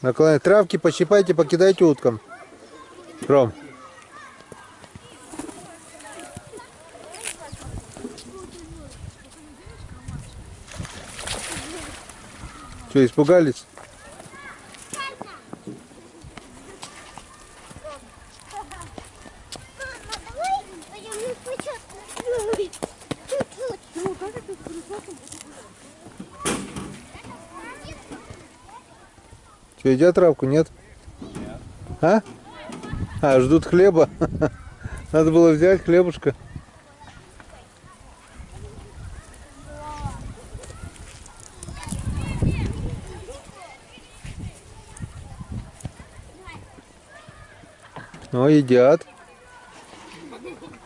Наклоняй. Травки пощипайте, покидайте уткам. Ром. Что, испугались? Что, едят травку? Нет? А? А, ждут хлеба. Надо было взять хлебушка. О, едят.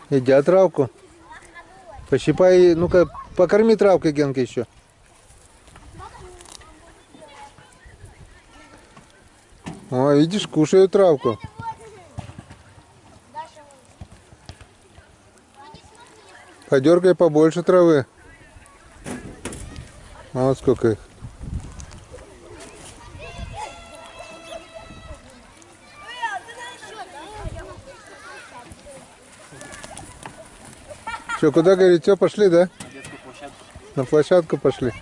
Едят травку. Пощипай, ну-ка, покорми травкой, Генка, еще. О, видишь, кушают травку. Подергай побольше травы. Вот сколько их. Что, куда, говорит, все, пошли, да? На площадку пошли.